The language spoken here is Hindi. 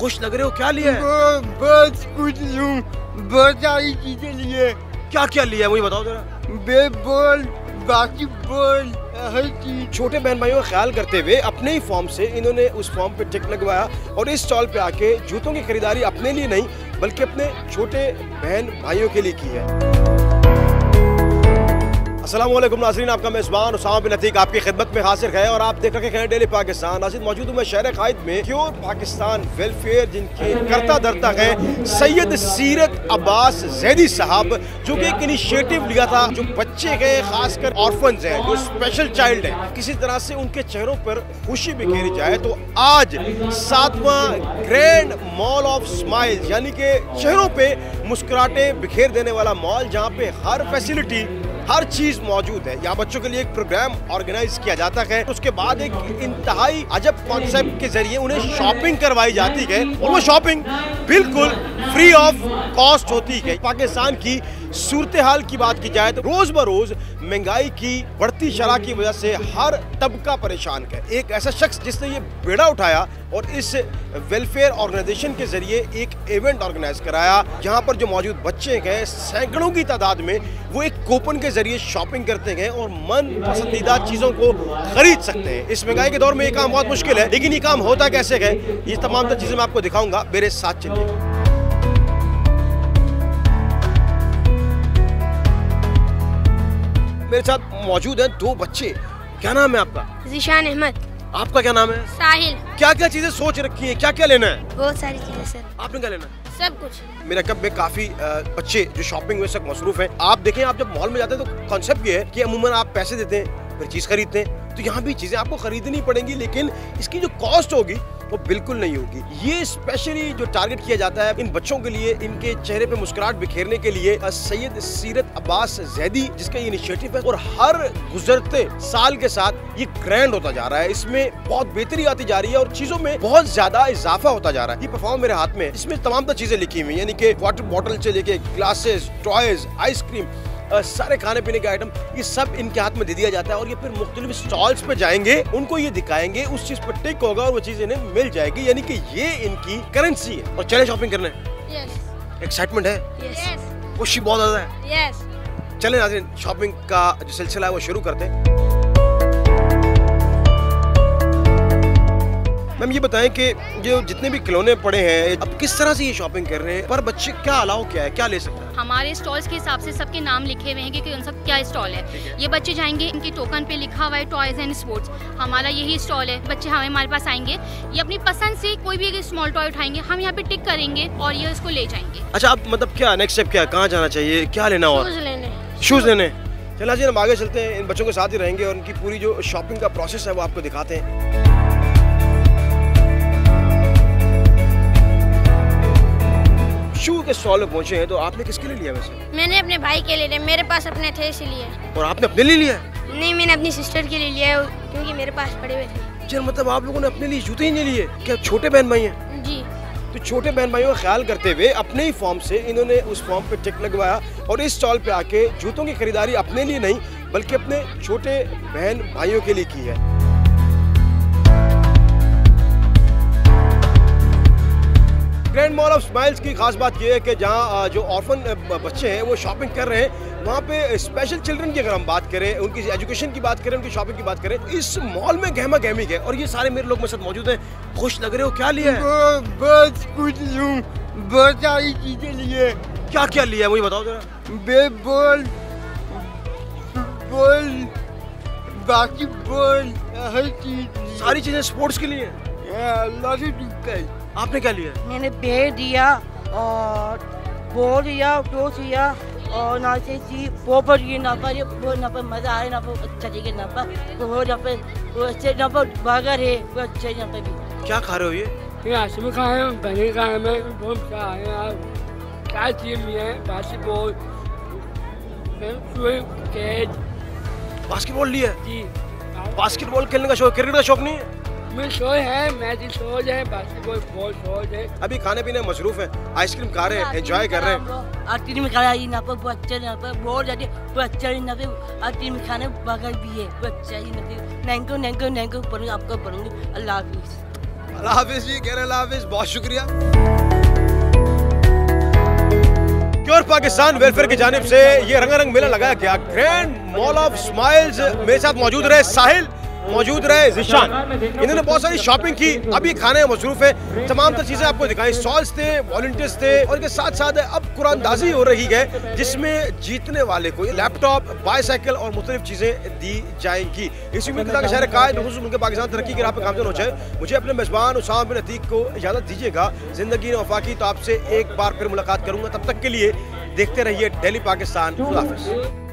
खुश लग रहे हो, क्या लिया है? बस कुछ लूं, बहुत सारी चीजें लिए। क्या क्या लिया है मुझे बताओ जरा। बेसबॉल, बास्केटबॉल, हर चीज। छोटे बहन भाइयों का ख्याल करते हुए अपने ही फॉर्म से इन्होंने उस फॉर्म पे टिक लगवाया और इस स्टॉल पे आके जूतों की खरीदारी अपने लिए नहीं बल्कि अपने छोटे बहन भाइयों के लिए की है। अस्सलाम वालेकुम नाज़रीन, आपका मेज़बान उसामा बिन अतीक आपकी खिदमत में हाजिर है और आप देख रहे हैं डेली पाकिस्तान। नाज़रीन, मौजूद हूँ मैं शहर कायद में क्योर पाकिस्तान वेलफेयर जिनके करता धरता है सैयद सीरत अब्बास ज़ैदी साहब, जो कि एक इनिशिएटिव लिया था जो बच्चे गए खासकर ऑर्फन्स हैं, जो स्पेशल चाइल्ड है, किसी तरह से उनके चेहरों पर खुशी बिखेरी जाए। तो आज 7वां ग्रैंड मॉल ऑफ स्माइल्स यानी कि चेहरों पे मुस्कुराहटे बिखेर देने वाला मॉल, जहाँ पे हर फैसिलिटी हर चीज मौजूद है। यहाँ बच्चों के लिए एक प्रोग्राम ऑर्गेनाइज किया जाता है, उसके बाद एक इंतहाई अजब कॉन्सेप्ट के जरिए उन्हें शॉपिंग करवाई जाती है और वो शॉपिंग बिल्कुल फ्री ऑफ कॉस्ट होती है। पाकिस्तान की सूरत हाल की बात की जाए तो रोज बरोज महंगाई की बढ़ती शरह की वजह से हर तबका परेशान है। एक ऐसा शख्स जिसने ये बेड़ा उठाया और इस वेलफेयर ऑर्गेनाइजेशन के जरिए एक इवेंट ऑर्गेनाइज कराया, जहां पर जो मौजूद बच्चे हैं सैकड़ों की तादाद में वो एक कूपन के जरिए शॉपिंग करते हैं और मन पसंदीदा चीज़ों को खरीद सकते हैं। इस महंगाई के दौर में ये काम बहुत मुश्किल है, लेकिन ये काम होता कैसे है ये तमाम चीज़ें मैं आपको दिखाऊंगा, मेरे साथ चलिए। मेरे साथ मौजूद हैं दो बच्चे। क्या नाम है आपका? ज़ीशान अहमद। आपका क्या नाम है? साहिल। क्या क्या चीजें सोच रखी हैं, क्या क्या लेना है? बहुत सारी चीजें सर। आपने क्या लेना है? सब कुछ। मेरा कब में काफी बच्चे जो शॉपिंग में सब मसरूफ हैं। आप देखें, आप जब मॉल में जाते हैं तो कॉन्सेप्ट ये है कि अमूमन आप पैसे देते हैं फिर चीज खरीदते हैं, तो यहाँ भी चीजें आपको खरीदनी पड़ेंगी, लेकिन इसकी जो कॉस्ट होगी वो बिल्कुल नहीं होगी। ये स्पेशली जो टारगेट किया जाता है इन बच्चों के लिए, इनके चेहरे पे मुस्कुराहट बिखेरने के लिए सैयद सीरत अब्बास ज़ैदी जिसका ये इनिशिएटिव है, और हर गुजरते साल के साथ ये ग्रैंड होता जा रहा है। इसमें बहुत बेहतरी आती जा रही है और चीजों में बहुत ज्यादा इजाफा होता जा रहा है। ये परफॉर्म मेरे हाथ में है, इसमें तमाम चीजें लिखी हुई, यानी कि वाटर बॉटल से लेके ग्लासेस, टॉयज, आइसक्रीम, सारे खाने पीने के आइटम, ये सब इनके हाथ में दे दिया जाता है और ये फिर मुख्तलिफ स्टॉल्स पे जाएंगे, उनको ये दिखाएंगे, उस चीज पर टिक होगा और वो चीज इन्हें मिल जाएगी, यानी कि ये इनकी करेंसी है। और चले शॉपिंग करने। एक्साइटमेंट है? खुशी बहुत ज्यादा है। चले नाज़रीन, शॉपिंग का जो सिलसिला है वो शुरू करते हैं। मैम ये बताएं कि जो जितने भी खिलौने पड़े हैं अब किस तरह से ये शॉपिंग कर रहे हैं, पर बच्चे क्या अलाउ क्या है, क्या ले सकते हैं? हमारे स्टॉल्स के हिसाब से सबके नाम लिखे हुए हैं कि उन सब क्या स्टॉल है। ये बच्चे जाएंगे, इनकी टोकन पे लिखा हुआ है टॉयज एंड स्पोर्ट्स, हमारा यही स्टॉल है। बच्चे हमारे पास आएंगे, ये अपनी पसंद से कोई भी एक स्मॉल टॉय उठाएंगे, हम यहाँ पे टिक करेंगे और ये उसको ले जाएंगे। अच्छा, अब मतलब क्या नेक्स्ट स्टेप क्या, कहाँ जाना चाहिए, क्या लेना और? शूज लेने। चला जी, हम आगे चलते हैं, इन बच्चों के साथ ही रहेंगे और उनकी पूरी जो शॉपिंग का प्रोसेस है वो आपको दिखाते हैं। शू के स्टॉल में पहुंचे हैं, तो आपने किसके लिए लिया वैसे? मैंने अपने भाई के लिए, मेरे पास अपने थे इसीलिए। और आपने अपने लिए लिया? नहीं, मैंने अपनी सिस्टर के लिए लिया क्योंकि मेरे पास पड़े हुए थे। चल, मतलब आप लोगों ने अपने लिए जूते ही नहीं लिए? क्या छोटे बहन भाई हैं? जी। तो छोटे बहन भाइयों का ख्याल करते हुए अपने ही फॉर्म से इन्होंने उस फॉर्म पे टिक लगवाया और इस स्टॉल पे आके जूतों की खरीदारी अपने लिए नहीं बल्कि अपने छोटे बहन भाइयों के लिए की है। ग्रैंड मॉल ऑफ स्माइल्स की खास बात यह है कि जहां जो ऑर्फन बच्चे हैं वो शॉपिंग कर रहे हैं, वहां पे स्पेशल चिल्ड्रन की अगर हम बात करें, उनकी एजुकेशन की बात करें, उनकी शॉपिंग की बात करें, इस मॉल में गहमा गहमी है। और ये सारे मेरे लोग मेरे साथ मौजूद हैं। खुश लग रहे हो, क्या लिया है? बस कुछ लूं, बहुत सारी चीजें लिए। क्या क्या लिया है मुझे बताओ जरा। बेसबॉल, फुटबॉल, बास्केटबॉल, हर चीज। सारी चीजें स्पोर्ट्स के लिए? अल्लाह से टूटता है। आपने क्या लिया? मैंने बैट दिया और बॉल दिया, टॉस दिया और ना से पोपर ये ना पर मजा आए, ना पर अच्छा जगह, ना पर वो ना पर वो अच्छे, ना पर बर्गर है वो अच्छे, ना पर भी। क्या खा रहे हो ये आइसक्रीम खाए हैं, पनीर खाए हैं, बहुत क्या आए हैं आप, क्या चीज है, बास्केटबॉल, बास्केटबॉल लिया? जी। बास्केटबॉल खेलने का शौक, क्रिकेट का शौक नहीं है? मैं शौक है, मैच शौक है, बास्केटबॉल बहुत शौक है। अभी खाने पीने मसरूफ है, आइसक्रीम खा रहे हैं, एंजॉय कर रहे हैं। आइसक्रीम खा रहा है, ना पर बच्चे, ना पर बहुत ज्यादा बच्चे, ना पर आइसक्रीम खाने बगल भी है बच्चा ही, ना पर नैंको नैंको नैंको पढ़ूंगी, आपको पढ़ूंगी। अल्लाह हाफिज़। अल्लाह हाफिज जी, कह रहे अल्लाह हाफिज, बहुत शुक्रिया। क्योर पाकिस्तान वेलफेयर की जानिब से ये रंगारंग मेला लगाया गया। ग्रैंड मॉल ऑफ स्माइल्स मेरे साथ मौजूद रहे साहिल, मौजूद रहे जिशान, इन्होंने बहुत सारी शॉपिंग की, अभी खाने में मसरूफ है, तमाम तर चीजें आपको दिखाई, स्टॉल्स थे, वॉलंटियर्स थे, और इसके साथ साथ अब कुरानदाजी हो रही है जिसमें जीतने वाले को लैपटॉप, बाईसाइकिल और मुख्तलिफ चीजें दी जाएंगी। इसी उम्मीद के साथ शहर कायद उनके पाकिस्तान तरक्की की राह पर गामजन हो जाए। मुझे अपने मेजबान उसामा बिन अतीक को इजाजत दीजिएगा। जिंदगी ने वफा की तो आपसे एक बार फिर मुलाकात करूंगा, तब तक के लिए देखते रहिए डेली पाकिस्तान। खुदा हाफिज।